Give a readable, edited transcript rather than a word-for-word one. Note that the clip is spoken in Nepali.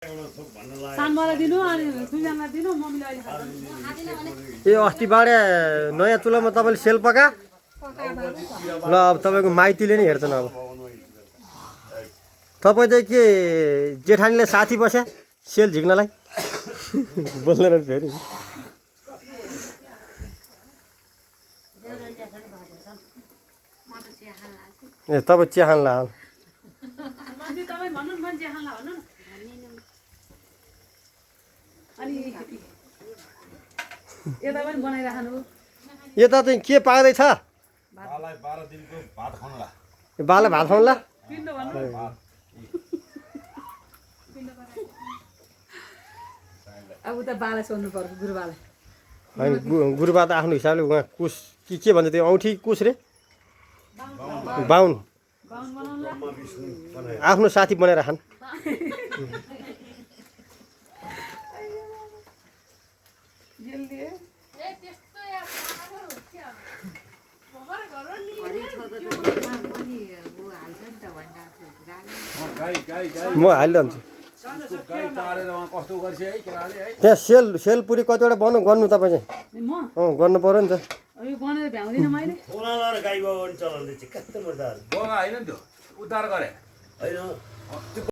सानमालाई दिनु अनि सुजनलाई दिनु मम्मीले अहिले खान्छ ए अस्ति बाँडे नयाँ चुलामा तपाईँले सेल पका ल अब तपाईँको माइतीले नि हेर्छन् अब तपाईँ चाहिँ के जेठानीले साथी बस्या सेल झिक्नलाई बोल्दैन फेरि ए तपाईँ चिया खान ला तपाईँ भन्नु न चिया खान ला भन्नु न अनि यता पनि बनाइराख्नु यता चाहिँ के पाक्दैछ बालाई 12 दिनको भात खानु ला बाले भात खाउँ ला पिण्ड भन्नु अब उता बालाई सोध्नु पर्छ गुरुबालाई होइन गुरुबा त आफ्नो हिसाबले उहाँ कुस के भन्छ त्यो औँठी कुस रे बाहुन आफ्नो साथी बनाएर खान म हालिरहन्छु त्यहाँ सेल पुरी कतिवटा गर्नु तपाईँ चाहिँ म गर्नु पर्यो नि त यो बनाएर भ्याउँदिनँ मैले गाई बाउ चलाउँदै चाहिँ कस्तो मजा होइन नि त्यो उद्धार गरे होइन